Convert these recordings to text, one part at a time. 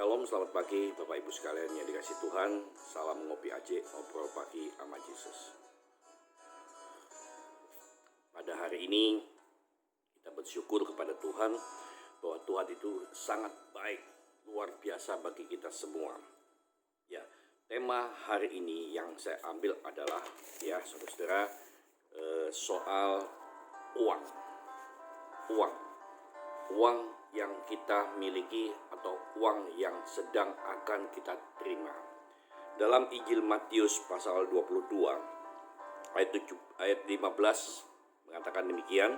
Shalom, selamat pagi Bapak Ibu sekalian yang dikasih Tuhan. Salam ngopi aja, ngobrol pagi sama Yesus. Pada hari ini kita bersyukur kepada Tuhan bahwa Tuhan itu sangat baik, luar biasa bagi kita semua. Ya, tema hari ini yang saya ambil adalah saudara-saudara, soal uang yang kita miliki atau uang yang sedang akan kita terima. Dalam Injil Matius pasal 22 ayat 15 mengatakan demikian.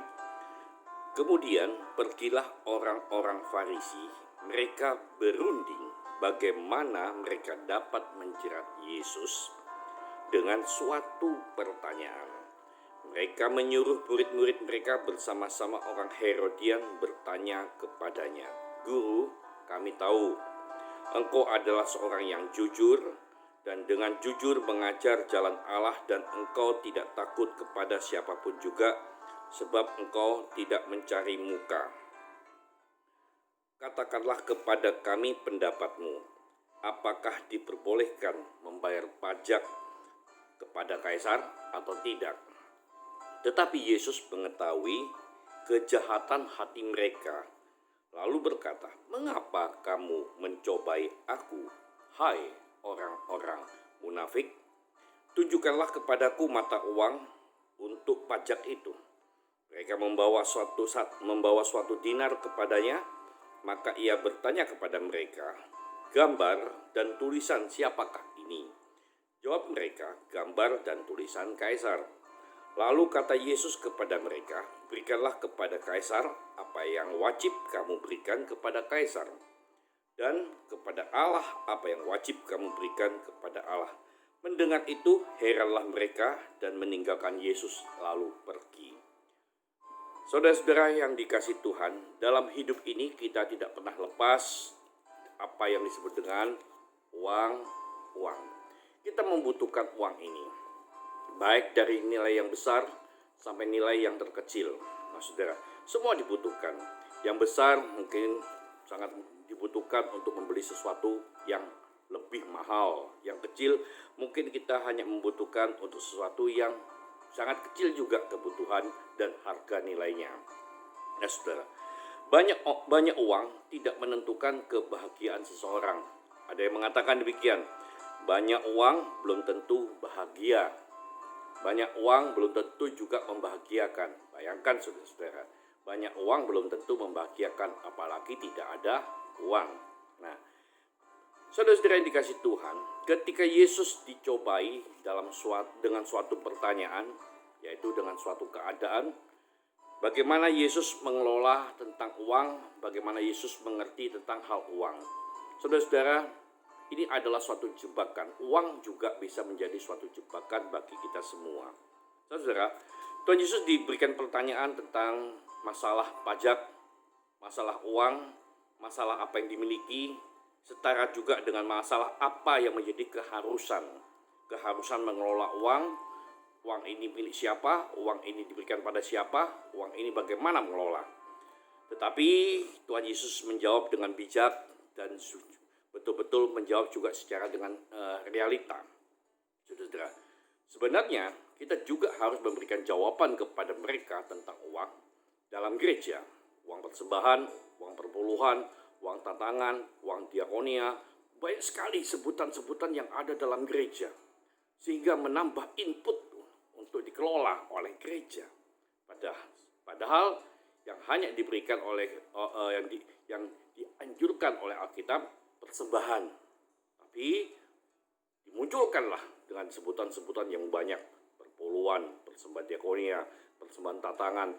Kemudian pergilah orang-orang Farisi, mereka berunding bagaimana mereka dapat menjerat Yesus dengan suatu pertanyaan. Mereka menyuruh murid-murid mereka bersama-sama orang Herodian bertanya kepadanya, "Guru, kami tahu engkau adalah seorang yang jujur dan dengan jujur mengajar jalan Allah dan engkau tidak takut kepada siapapun juga sebab engkau tidak mencari muka. Katakanlah kepada kami pendapatmu, apakah diperbolehkan membayar pajak kepada kaisar atau tidak?" Tetapi Yesus mengetahui kejahatan hati mereka, lalu berkata, "Mengapa kamu mencobai aku, hai orang-orang munafik? Tunjukkanlah kepadaku mata uang untuk pajak itu." Mereka membawa suatu dinar kepadanya, maka ia bertanya kepada mereka, "Gambar dan tulisan siapakah ini?" Jawab mereka, "Gambar dan tulisan kaisar." Lalu kata Yesus kepada mereka, "Berikanlah kepada kaisar apa yang wajib kamu berikan kepada kaisar, dan kepada Allah apa yang wajib kamu berikan kepada Allah." Mendengar itu, heranlah mereka dan meninggalkan Yesus lalu pergi. Saudara-saudara yang dikasihi Tuhan, dalam hidup ini kita tidak pernah lepas apa yang disebut dengan uang. Kita membutuhkan uang ini, baik dari nilai yang besar sampai nilai yang terkecil. Nah, saudara, semua dibutuhkan. Yang besar mungkin sangat dibutuhkan untuk membeli sesuatu yang lebih mahal. Yang kecil mungkin kita hanya membutuhkan untuk sesuatu yang sangat kecil juga kebutuhan dan harga nilainya. Nah, saudara, banyak uang tidak menentukan kebahagiaan seseorang. Ada yang mengatakan demikian, banyak uang belum tentu bahagia. Banyak uang belum tentu juga membahagiakan. Bayangkan saudara-saudara, banyak uang belum tentu membahagiakan, apalagi tidak ada uang. Nah, saudara-saudara yang dikasih Tuhan, ketika Yesus dicobai dengan suatu pertanyaan, yaitu dengan suatu keadaan, bagaimana Yesus mengelola tentang uang, bagaimana Yesus mengerti tentang hal uang. Saudara-saudara, ini adalah suatu jebakan. Uang juga bisa menjadi suatu jebakan bagi kita semua. Saudara, Tuhan Yesus diberikan pertanyaan tentang masalah pajak, masalah uang, masalah apa yang dimiliki, setara juga dengan masalah apa yang menjadi keharusan. Keharusan mengelola uang ini milik siapa, uang ini diberikan pada siapa, uang ini bagaimana mengelola. Tetapi Tuhan Yesus menjawab dengan bijak dan betul-betul menjawab juga secara dengan realita. Saudara, sebenarnya kita juga harus memberikan jawaban kepada mereka tentang uang dalam gereja. Uang persembahan, uang perpuluhan, uang tantangan, uang diakonia, banyak sekali sebutan-sebutan yang ada dalam gereja, sehingga menambah input untuk dikelola oleh gereja. Padahal yang hanya diberikan oleh yang dianjurkan oleh Alkitab persembahan, tapi dimunculkanlah dengan sebutan-sebutan yang banyak, perpuluhan, persembahan diakonia, persembahan tantangan,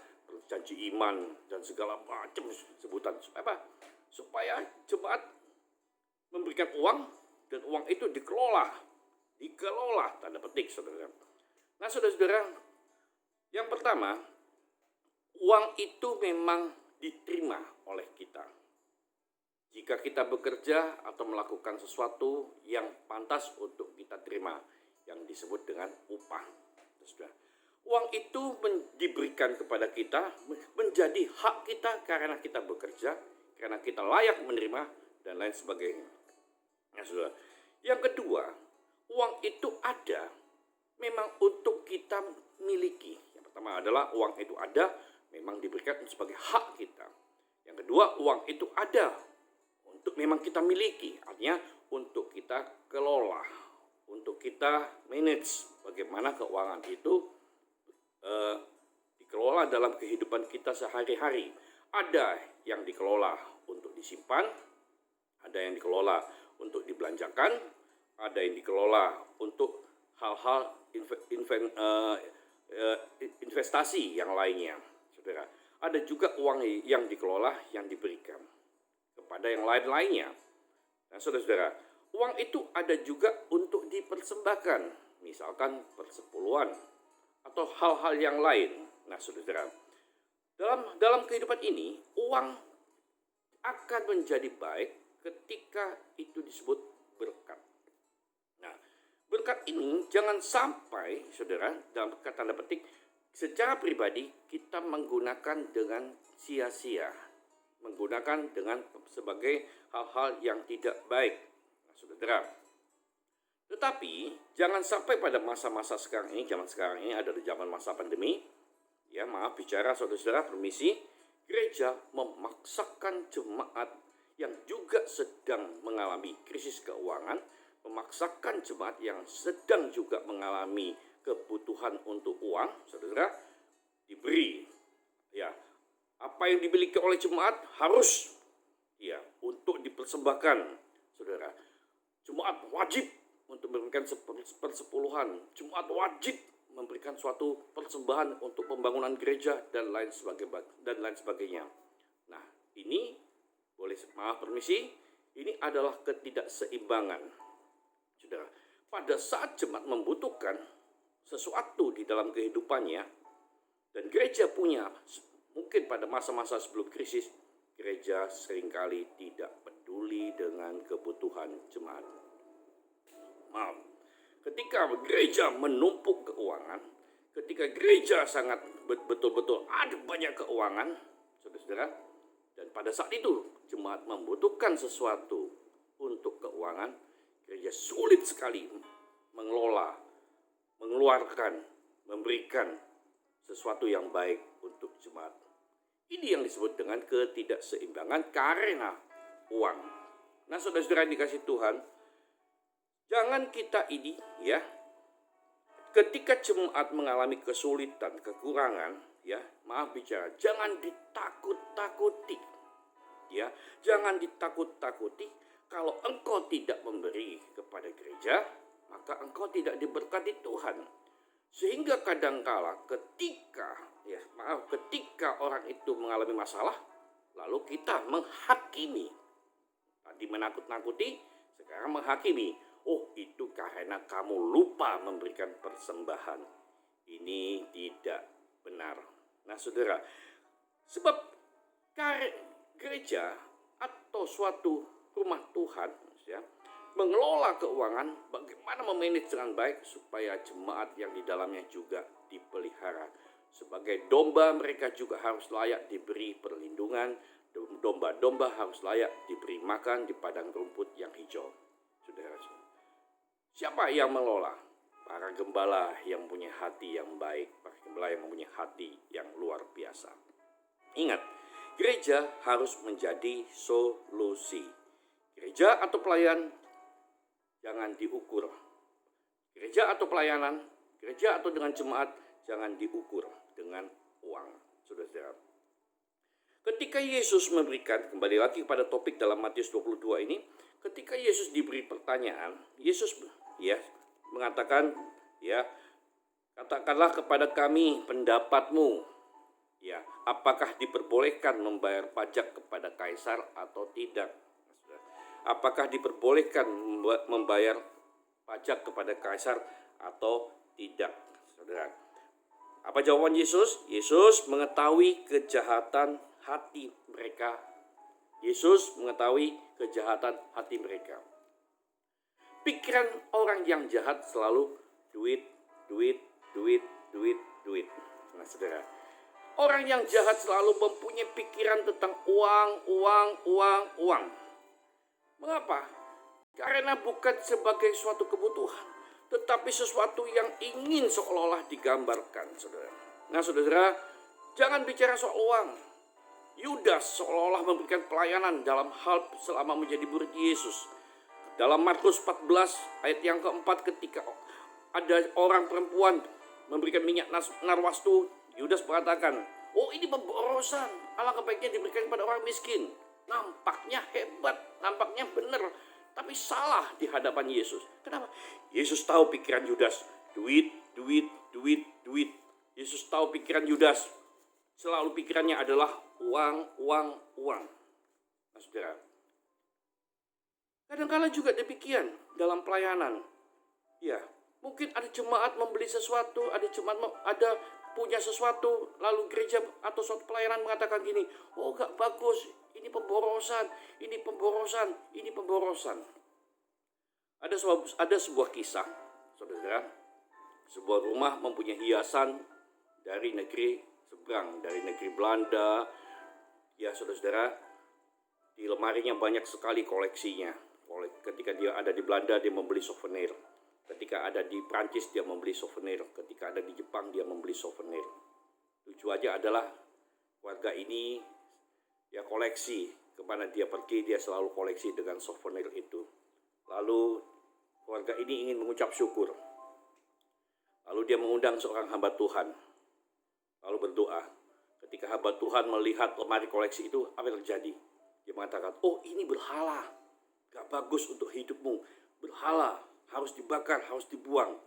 janji iman, dan segala macam sebutan. Supaya jemaat memberikan uang dan uang itu dikelola tanda petik, saudara. Nah, saudara-saudara, yang pertama, uang itu memang diterima oleh kita jika kita bekerja atau melakukan sesuatu yang pantas untuk kita terima, yang disebut dengan upah. Uang itu diberikan kepada kita, menjadi hak kita karena kita bekerja, karena kita layak menerima, dan lain sebagainya. Nah, saudara, yang kedua, uang itu ada memang untuk kita miliki. Yang pertama adalah uang itu ada memang diberikan sebagai hak kita. Yang kedua, uang itu ada untuk memang kita miliki, artinya untuk kita kelola, untuk kita manage bagaimana keuangan itu dikelola dalam kehidupan kita sehari-hari. Ada yang dikelola untuk disimpan, ada yang dikelola untuk dibelanjakan, ada yang dikelola untuk hal-hal investasi yang lainnya, saudara. Ada juga uang yang dikelola yang diberikan kepada yang lain-lainnya. Nah, saudara-saudara, uang itu ada juga untuk dipersembahkan, misalkan persepuluhan atau hal-hal yang lain. Nah, saudara, dalam kehidupan ini, uang akan menjadi baik ketika itu disebut berkat. Nah, berkat ini jangan sampai, saudara, dalam tanda petik, secara pribadi kita menggunakan dengan sia-sia, menggunakan dengan sebagai hal-hal yang tidak baik. Nah, saudara, tetapi jangan sampai pada masa-masa sekarang ini, zaman sekarang ini adalah zaman masa pandemi. Ya, maaf bicara saudara-saudara, permisi. Gereja memaksakan jemaat yang juga sedang mengalami krisis keuangan, memaksakan jemaat yang sedang juga mengalami kebutuhan untuk uang, saudara, diberi. Ya, apa yang dimiliki oleh jemaat harus ya untuk dipersembahkan, saudara. Jemaat wajib untuk memberikan persepuluhan. Jemaat wajib memberikan suatu persembahan untuk pembangunan gereja dan lain sebagainya. Nah, ini boleh maaf permisi, ini adalah ketidakseimbangan. Saudara, pada saat jemaat membutuhkan sesuatu di dalam kehidupannya dan gereja punya, mungkin pada masa-masa sebelum krisis, gereja seringkali tidak peduli dengan kebutuhan jemaat. Maaf, ketika gereja menumpuk keuangan, ketika gereja sangat betul-betul ada banyak keuangan, saudara-saudara, dan pada saat itu jemaat membutuhkan sesuatu untuk keuangan, gereja sulit sekali mengelola, mengeluarkan, memberikan sesuatu yang baik untuk jemaat. Ini yang disebut dengan ketidakseimbangan karena uang. Nah, saudara-saudara yang dikasih Tuhan, jangan kita ini ya, ketika jemaat mengalami kesulitan, kekurangan, ya, maaf bicara, jangan ditakut-takuti. Ya, jangan ditakut-takuti. Kalau engkau tidak memberi kepada gereja, maka engkau tidak diberkati Tuhan. Sehingga kadangkala ketika orang itu mengalami masalah, lalu kita menghakimi. Tadi menakut-nakuti, sekarang menghakimi. Oh, itu karena kamu lupa memberikan persembahan. Ini tidak benar. Nah, saudara, sebab gereja atau suatu rumah Tuhan ya, mengelola keuangan, bagaimana memanage dengan baik supaya jemaat yang di dalamnya juga dipelihara. Sebagai domba, mereka juga harus layak diberi perlindungan. Domba-domba harus layak diberi makan di padang rumput yang hijau. Saudara, siapa yang mengelola? Para gembala yang punya hati yang baik, para gembala yang mempunyai hati yang luar biasa. Ingat, gereja harus menjadi solusi. Gereja atau pelayan jangan diukur. Gereja atau pelayanan, gereja atau dengan jemaat jangan diukur dengan uang. Saudara-saudara, ketika Yesus memberikan, kembali lagi kepada topik dalam Matius 22 ini, ketika Yesus diberi pertanyaan, Yesus ya mengatakan, ya, katakanlah kepada kami pendapatmu, ya, apakah diperbolehkan membayar pajak kepada kaisar atau tidak? Apakah diperbolehkan membayar pajak kepada kaisar atau tidak? Saudara, apa jawaban Yesus? Yesus mengetahui kejahatan hati mereka. Yesus mengetahui kejahatan hati mereka. Pikiran orang yang jahat selalu duit. Nah, saudara, orang yang jahat selalu mempunyai pikiran tentang uang. Mengapa? Karena bukan sebagai suatu kebutuhan, tetapi sesuatu yang ingin seolah-olah digambarkan, saudara. Nah, saudara, jangan bicara soal uang. Yudas seolah-olah memberikan pelayanan dalam hal selama menjadi murid Yesus. Dalam Markus 14 ayat yang keempat, ketika ada orang perempuan memberikan minyak narwastu, Yudas mengatakan, oh ini pemborosan, alangkah baiknya diberikan kepada orang miskin. Nampaknya hebat, nampaknya benar, tapi salah di hadapan Yesus. Kenapa? Yesus tahu pikiran Yudas. Duit, duit, duit, duit. Yesus tahu pikiran Yudas. Selalu pikirannya adalah uang, uang, uang. Nah, saudara, kadang-kadang juga demikian dalam pelayanan. Ya, mungkin ada jemaat membeli sesuatu, ada jemaat ada punya sesuatu, lalu gereja atau suatu pelayanan mengatakan gini, oh gak bagus, ini pemborosan, ini pemborosan, ini pemborosan. Ada sebuah kisah, saudara, sebuah rumah mempunyai hiasan dari negeri seberang, dari negeri Belanda. Ya, saudara-saudara, di lemarinya banyak sekali koleksinya. Ketika dia ada di Belanda, dia membeli souvenir. Ketika ada di Prancis, dia membeli souvenir. Ketika ada di Jepang, dia membeli souvenir. Tujuannya adalah warga ini ya koleksi. Kemana dia pergi, dia selalu koleksi dengan souvenir itu. Lalu warga ini ingin mengucap syukur. Lalu dia mengundang seorang hamba Tuhan. Lalu berdoa. Ketika hamba Tuhan melihat lemari koleksi itu, apa yang terjadi? Dia mengatakan, oh ini berhala. Gak bagus untuk hidupmu. Berhala. Harus dibakar, harus dibuang.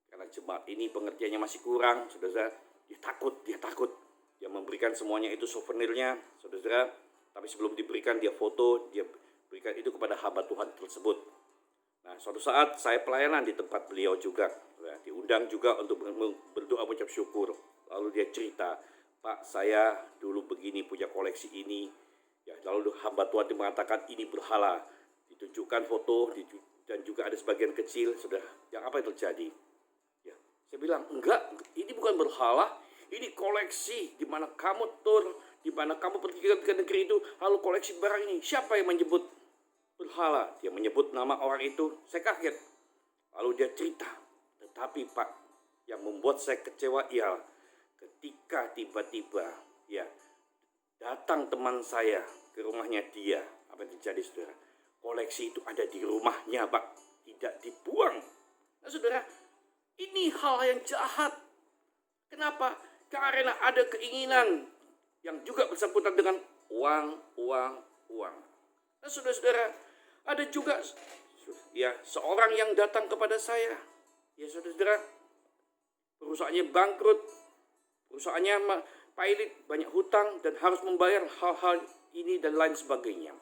Karena jemaat ini pengertiannya masih kurang, saudara. Dia takut. Dia memberikan semuanya itu souvenirnya, saudara. Tapi sebelum diberikan, dia foto, dia berikan itu kepada hamba Tuhan tersebut. Nah, suatu saat saya pelayanan di tempat beliau juga. Diundang juga untuk berdoa mengucap syukur. Lalu dia cerita, Pak, saya dulu begini, punya koleksi ini. Ya, lalu hamba Tuhan mengatakan ini berhala. Ditunjukkan foto, dan juga ada sebagian kecil, sudah yang apa yang terjadi? Ya, saya bilang enggak, ini bukan berhala, ini koleksi di mana kamu di mana kamu pergi ke negeri itu, lalu koleksi barang ini. Siapa yang menyebut berhala? Dia menyebut nama orang itu. Saya kaget. Lalu dia cerita, tetapi Pak, yang membuat saya kecewa ialah ketika tiba-tiba ya datang teman saya ke rumahnya dia. Apa yang terjadi, saudara? Koleksi itu ada di rumahnya, Pak. Tidak dibuang. Nah, saudara, ini hal yang jahat. Kenapa? Karena ada keinginan yang juga bersangkutan dengan uang. Nah, saudara-saudara, ada juga ya seorang yang datang kepada saya. Ya, saudara-saudara, perusahaannya bangkrut. Perusahaannya pailit, banyak hutang, dan harus membayar hal-hal ini dan lain sebagainya.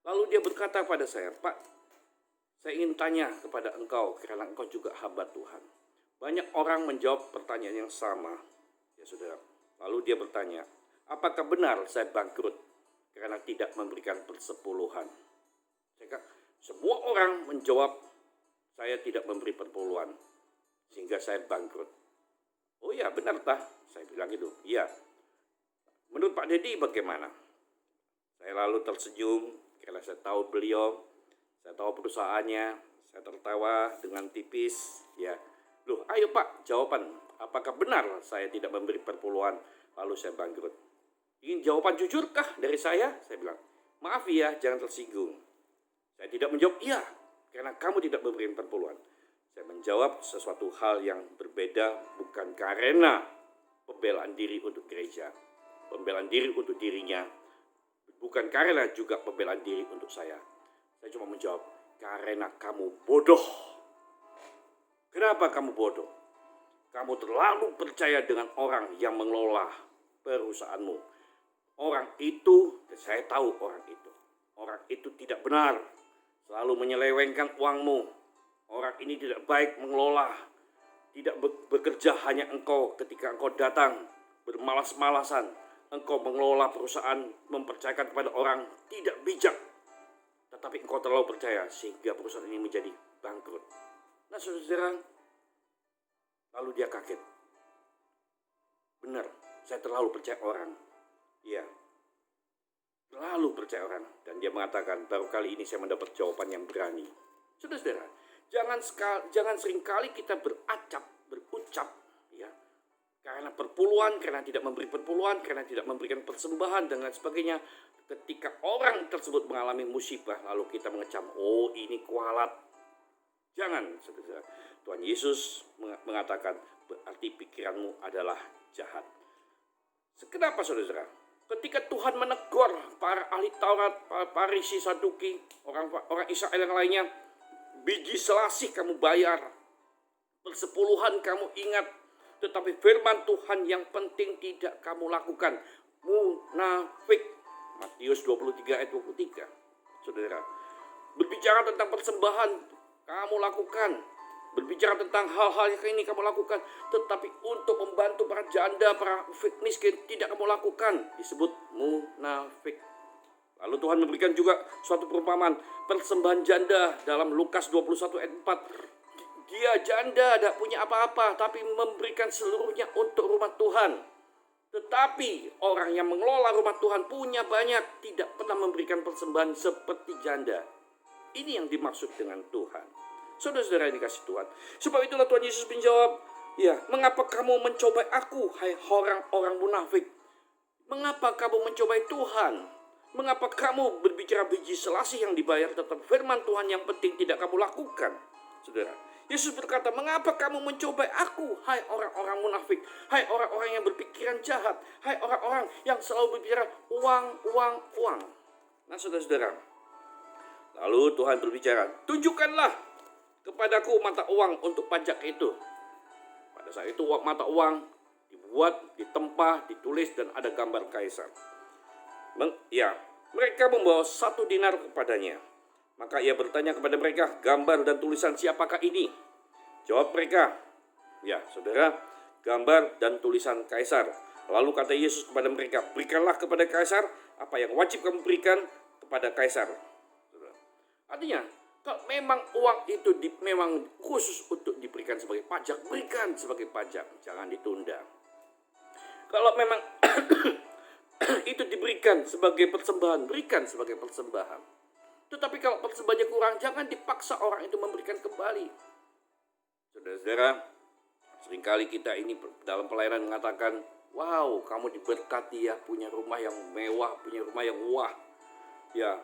Lalu dia berkata pada saya, Pak, saya ingin tanya kepada engkau, karena engkau juga hamba Tuhan. Banyak orang menjawab pertanyaan yang sama, ya saudara. Lalu dia bertanya, apakah benar saya bangkrut karena tidak memberikan persepuluhan? Semua orang menjawab, saya tidak memberi persepuluhan, sehingga saya bangkrut. Oh ya, benar tah? Saya bilang itu, iya. Menurut Pak Dedi bagaimana? Saya lalu tersenyum, karena saya tahu beliau, saya tahu perusahaannya, saya tertawa dengan tipis, ya. Loh, ayo Pak, jawaban, apakah benar saya tidak memberi perpuluhan, lalu saya bangkrut? Ingin jawaban jujurkah dari saya? Saya bilang, maaf ya, jangan tersinggung. Saya tidak menjawab iya, karena kamu tidak memberi perpuluhan. Saya menjawab sesuatu hal yang berbeda, bukan karena pembelaan diri untuk gereja, pembelaan diri untuk dirinya, bukan karena juga pembelaan diri untuk saya. Saya cuma menjawab, karena kamu bodoh. Kenapa kamu bodoh? Kamu terlalu percaya dengan orang yang mengelola perusahaanmu. Orang itu, saya tahu orang itu tidak benar. Selalu menyelewengkan uangmu. Orang ini tidak baik mengelola. Tidak bekerja hanya engkau ketika engkau datang bermalas-malasan. Engkau mengelola perusahaan, mempercayakan kepada orang tidak bijak. Tetapi engkau terlalu percaya sehingga perusahaan ini menjadi bangkrut. Nah, saudara, lalu dia kaget. Benar, saya terlalu percaya orang. Iya. Lalu percaya orang. Dan dia mengatakan, baru kali ini saya mendapat jawaban yang berani. Saudara-saudara, jangan seringkali kita berucap, ya, karena perpuluhan, karena tidak memberi perpuluhan, karena tidak memberikan persembahan dan lain sebagainya. Ketika orang tersebut mengalami musibah, lalu kita mengecam, oh ini kualat. Jangan, saudara. Tuhan Yesus mengatakan, berarti pikiranmu adalah jahat. Kenapa, saudara? Ketika Tuhan menegur para ahli Taurat, para Farisi, Saduki, orang Israel yang lainnya, biji selasih kamu bayar, persepuluhan kamu ingat, tetapi firman Tuhan yang penting tidak kamu lakukan. Munafik. Matius 23 ayat 23. Saudara, berbicara tentang persembahan kamu lakukan, berbicara tentang hal-hal yang ini kamu lakukan, tetapi untuk membantu para janda, para miskin tidak kamu lakukan, disebut munafik. Lalu Tuhan memberikan juga suatu perumpamaan persembahan janda dalam Lukas 21 ayat 4. Dia janda, tidak punya apa-apa, tapi memberikan seluruhnya untuk rumah Tuhan. Tetapi orang yang mengelola rumah Tuhan punya banyak, tidak pernah memberikan persembahan seperti janda. Ini yang dimaksud dengan Tuhan. Saudara-saudara yang dikasih Tuhan. Sebab itulah Tuhan Yesus menjawab, ya, mengapa kamu mencobai aku, hai orang-orang munafik? Mengapa kamu mencobai Tuhan? Mengapa kamu berbicara biji selasih yang dibayar, tetapi firman Tuhan yang penting tidak kamu lakukan? Saudara, Yesus berkata, mengapa kamu mencobai aku, hai orang-orang munafik, hai orang-orang yang berpikiran jahat, hai orang-orang yang selalu berbicara uang, uang, uang. Nah, saudara-saudara, lalu Tuhan berbicara, tunjukkanlah kepadaku mata uang untuk pajak itu. Pada saat itu mata uang dibuat, ditempa, ditulis, dan ada gambar kaisar. Mereka membawa 1 dinar kepadanya. Maka ia bertanya kepada mereka, gambar dan tulisan siapakah ini? Jawab mereka, ya saudara, gambar dan tulisan kaisar. Lalu kata Yesus kepada mereka, berikanlah kepada kaisar apa yang wajib kamu berikan kepada kaisar. Artinya, kalau memang uang itu memang khusus untuk diberikan sebagai pajak, berikan sebagai pajak, jangan ditunda. Kalau memang itu diberikan sebagai persembahan, berikan sebagai persembahan. Tetapi kalau persembahannya kurang, jangan dipaksa orang itu memberikan kembali. Saudara-saudara, seringkali kita ini dalam pelayanan mengatakan, wow, kamu diberkati ya, punya rumah yang mewah, punya rumah yang wah. Ya,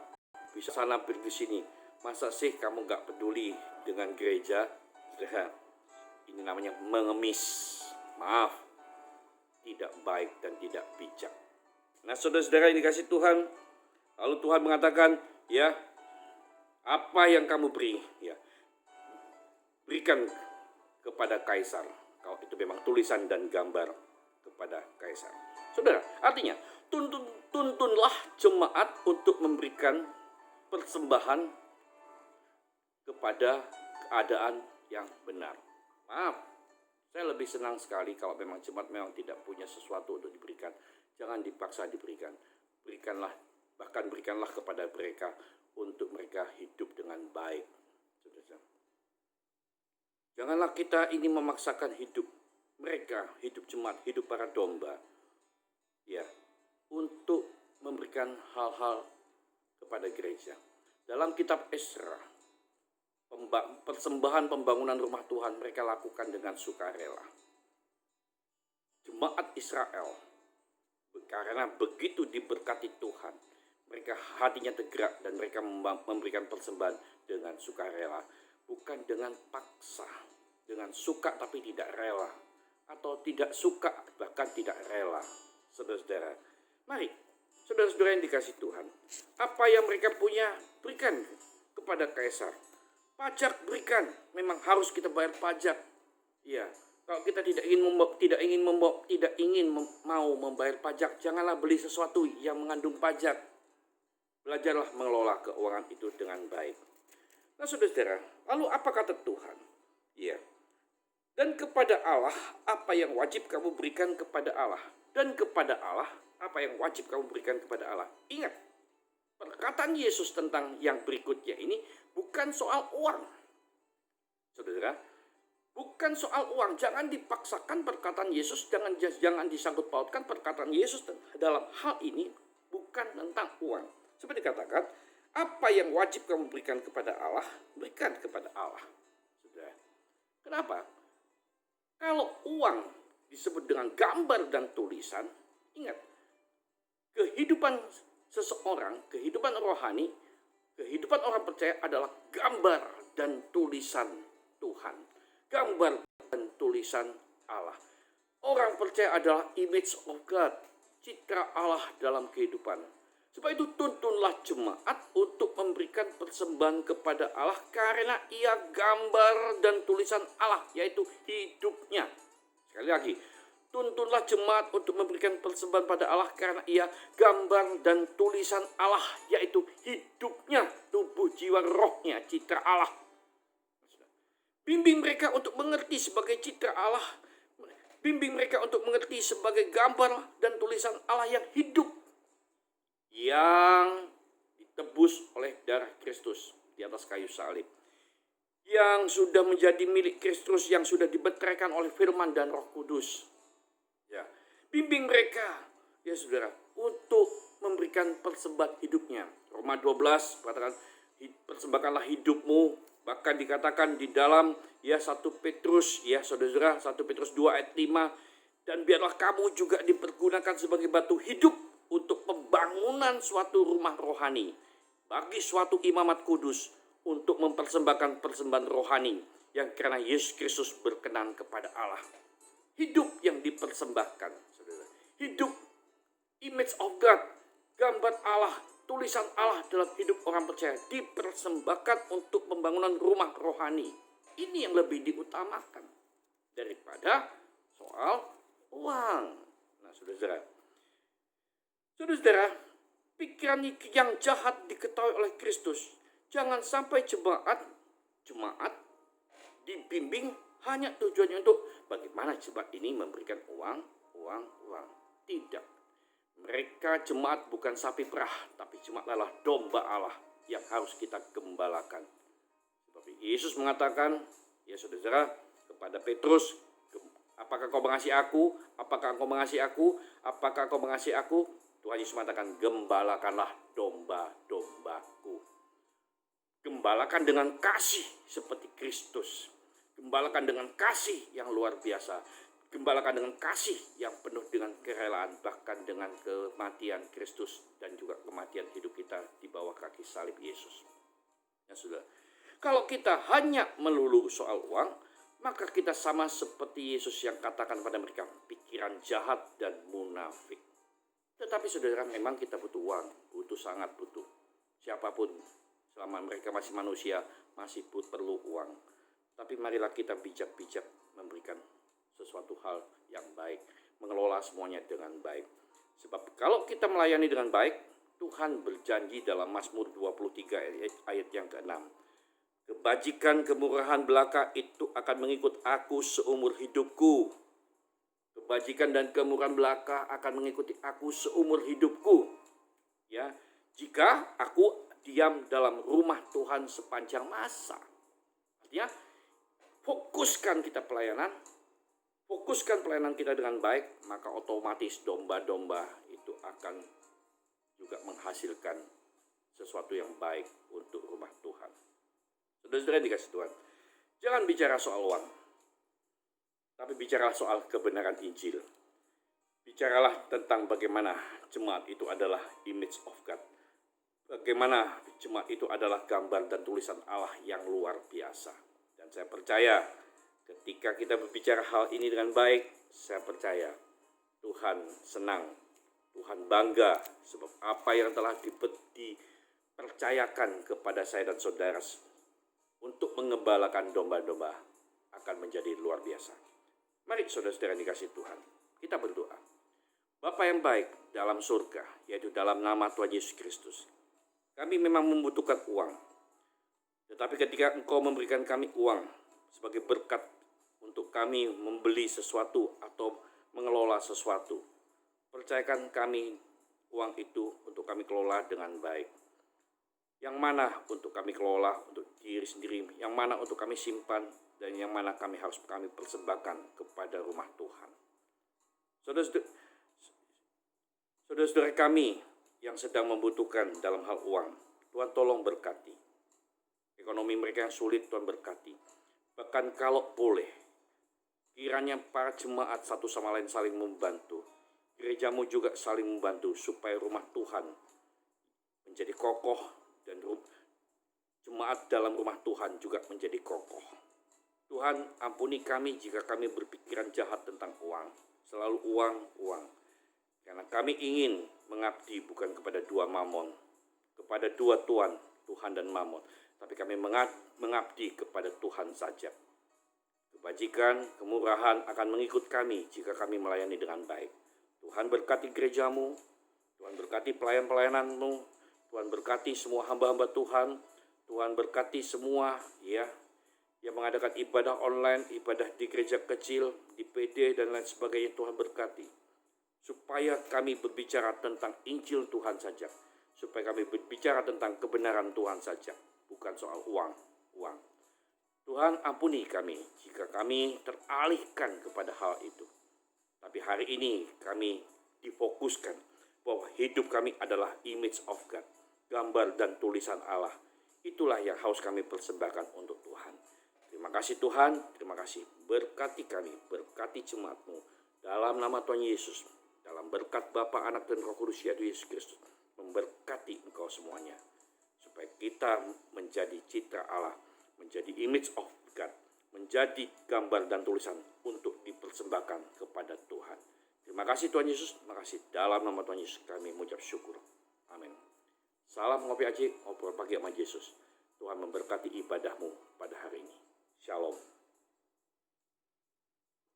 bisa sana pergi sini. Masa sih kamu gak peduli dengan gereja? Saudara, ini namanya mengemis. Maaf, tidak baik dan tidak bijak. Nah, saudara-saudara yang dikasih Tuhan, lalu Tuhan mengatakan, ya, apa yang kamu beri, ya, berikan kepada kaisar. Kalau itu memang tulisan dan gambar kepada kaisar. Saudara, artinya tuntunlah jemaat untuk memberikan persembahan kepada keadaan yang benar. Maaf, saya lebih senang sekali kalau memang jemaat memang tidak punya sesuatu untuk diberikan. Jangan dipaksa diberikan. Berikanlah kepada mereka untuk mereka hidup dengan baik. Janganlah kita ini memaksakan hidup mereka, hidup jemaat, hidup para domba, ya, untuk memberikan hal-hal kepada gereja. Dalam kitab Esra, persembahan pembangunan rumah Tuhan mereka lakukan dengan sukarela. Jemaat Israel, karena begitu diberkati Tuhan, mereka hatinya tergerak dan mereka memberikan persembahan dengan sukarela, bukan dengan paksa, dengan suka tapi tidak rela, atau tidak suka bahkan tidak rela. Saudara-saudara, mari saudara-saudara yang dikasih Tuhan, apa yang mereka punya berikan kepada kaisar. Pajak berikan, memang harus kita bayar pajak. Ya, kalau kita tidak ingin mau membayar pajak, janganlah beli sesuatu yang mengandung pajak. Belajarlah mengelola keuangan itu dengan baik. Nah, saudara-saudara, lalu apa kata Tuhan? Ya, dan kepada Allah apa yang wajib kamu berikan kepada Allah, dan kepada Allah apa yang wajib kamu berikan kepada Allah. Ingat, perkataan Yesus tentang yang berikutnya ini bukan soal uang. Saudara, bukan soal uang. Jangan dipaksakan perkataan Yesus, jangan disangkut pautkan perkataan Yesus dalam hal ini bukan tentang uang. Seperti dikatakan, apa yang wajib kamu berikan kepada Allah, berikan kepada Allah. Sudah. Kenapa? Kalau uang disebut dengan gambar dan tulisan, ingat, kehidupan seseorang, kehidupan rohani, kehidupan orang percaya adalah gambar dan tulisan Tuhan. Gambar dan tulisan Allah. Orang percaya adalah image of God, citra Allah dalam kehidupan. Sebab itu tuntunlah jemaat untuk memberikan persembahan kepada Allah karena ia gambar dan tulisan Allah, yaitu hidupnya. Sekali lagi, tuntunlah jemaat untuk memberikan persembahan pada Allah karena ia gambar dan tulisan Allah, yaitu hidupnya, tubuh, jiwa, rohnya, citra Allah. Bimbing mereka untuk mengerti sebagai citra Allah. Bimbing mereka untuk mengerti sebagai gambar dan tulisan Allah yang hidup, yang ditebus oleh darah Kristus di atas kayu salib, yang sudah menjadi milik Kristus, yang sudah dibeteraikan oleh firman dan Roh Kudus. Ya, bimbing mereka, ya saudara, untuk memberikan persembahan hidupnya. Roma 12 katakan, persembahkanlah hidupmu. Bahkan dikatakan di dalam 1 Petrus, saudara, 1 Petrus 2 ayat 5, dan biarlah kamu juga dipergunakan sebagai batu hidup untuk pembangunan suatu rumah rohani bagi suatu imamat kudus, untuk mempersembahkan persembahan rohani yang karena Yesus Kristus berkenan kepada Allah. Hidup yang dipersembahkan, saudara. Hidup, image of God, gambar Allah, tulisan Allah dalam hidup orang percaya dipersembahkan untuk pembangunan rumah rohani. Ini yang lebih diutamakan daripada soal uang. Nah, saudara, pikiran yang jahat diketahui oleh Kristus. Jangan sampai jemaat dibimbing hanya tujuannya untuk bagaimana jemaat ini memberikan uang. Tidak. Mereka jemaat bukan sapi perah, tapi jemaat adalah domba Allah yang harus kita gembalakan. Sebab Yesus mengatakan, ya saudara, kepada Petrus, apakah kau mengasihi aku? Apakah engkau mengasihi aku? Apakah kau mengasihi aku? Tuhan Yesus mengatakan, gembalakanlah domba-dombaku. Gembalakan dengan kasih seperti Kristus. Gembalakan dengan kasih yang luar biasa. Gembalakan dengan kasih yang penuh dengan kerelaan, bahkan dengan kematian Kristus dan juga kematian hidup kita di bawah kaki salib Yesus. Ya sudah. Kalau kita hanya melulu soal uang, maka kita sama seperti Yesus yang katakan pada mereka, pikiran jahat dan munafik. Tetapi saudara, memang kita butuh uang, sangat butuh. Siapapun, selama mereka masih manusia, masih perlu uang. Tapi marilah kita bijak-bijak memberikan sesuatu hal yang baik, mengelola semuanya dengan baik. Sebab kalau kita melayani dengan baik, Tuhan berjanji dalam Mazmur 23 ayat yang ke-6. Kebajikan kemurahan belaka itu akan mengikut aku seumur hidupku. Kebajikan dan kemurahan belaka akan mengikuti aku seumur hidupku. Ya, jika aku diam dalam rumah Tuhan sepanjang masa. Artinya, fokuskan kita pelayanan kita dengan baik, maka otomatis domba-domba itu akan juga menghasilkan sesuatu yang baik untuk rumah Tuhan. Saudara-saudara yang dikasih Tuhan, jangan bicara soal uang, tapi bicaralah soal kebenaran Injil. Bicaralah tentang bagaimana jemaat itu adalah image of God. Bagaimana jemaat itu adalah gambar dan tulisan Allah yang luar biasa. Dan saya percaya ketika kita berbicara hal ini dengan baik, saya percaya Tuhan senang, Tuhan bangga, sebab apa yang telah dipercayakan kepada saya dan saudara untuk mengembalakan domba-domba akan menjadi luar biasa. Mari saudara-saudara dikasih Tuhan, kita berdoa. Bapa yang baik dalam surga, yaitu dalam nama Tuhan Yesus Kristus, kami memang membutuhkan uang. Tetapi ketika Engkau memberikan kami uang sebagai berkat untuk kami membeli sesuatu atau mengelola sesuatu, percayakan kami uang itu untuk kami kelola dengan baik. Yang mana untuk kami kelola untuk diri sendiri, yang mana untuk kami simpan, dan yang mana kami harus persembahkan kepada rumah Tuhan. Saudara-saudara kami yang sedang membutuhkan dalam hal uang, Tuhan tolong berkati. Ekonomi mereka yang sulit, Tuhan berkati. Bahkan kalau boleh, kiranya para jemaat satu sama lain saling membantu. Gerejamu juga saling membantu supaya rumah Tuhan menjadi kokoh dan jemaat dalam rumah Tuhan juga menjadi kokoh. Tuhan, ampuni kami jika kami berpikiran jahat tentang uang. Selalu uang, uang. Karena kami ingin mengabdi bukan kepada dua mamon, kepada dua tuan, Tuhan dan mamon. Tapi kami mengabdi kepada Tuhan saja. Kebajikan, kemurahan akan mengikut kami jika kami melayani dengan baik. Tuhan berkati gerejamu, Tuhan berkati pelayan-pelayananmu, Tuhan berkati semua hamba-hamba Tuhan, Tuhan berkati semua yang mengadakan ibadah online, ibadah di gereja kecil, di PD dan lain sebagainya. Tuhan berkati. Supaya kami berbicara tentang Injil Tuhan saja. Supaya kami berbicara tentang kebenaran Tuhan saja. Bukan soal uang. Tuhan, ampuni kami jika kami teralihkan kepada hal itu. Tapi hari ini kami difokuskan bahwa hidup kami adalah image of God. Gambar dan tulisan Allah. Itulah yang harus kami persembahkan untuk Tuhan. Terima kasih Tuhan, terima kasih. Berkati kami, berkati jemaat-Mu. Dalam nama Tuhan Yesus, dalam berkat Bapa, Anak, dan Roh Kudus, yaitu Yesus Kristus, memberkati engkau semuanya. Supaya kita menjadi citra Allah, menjadi image of God, menjadi gambar dan tulisan untuk dipersembahkan kepada Tuhan. Terima kasih Tuhan Yesus, terima kasih. Dalam nama Tuhan Yesus kami mengucap syukur. Amin. Salam ngopi aji, ngobrol pagi sama Yesus. Tuhan memberkati ibadahmu pada hari ini. Shalom.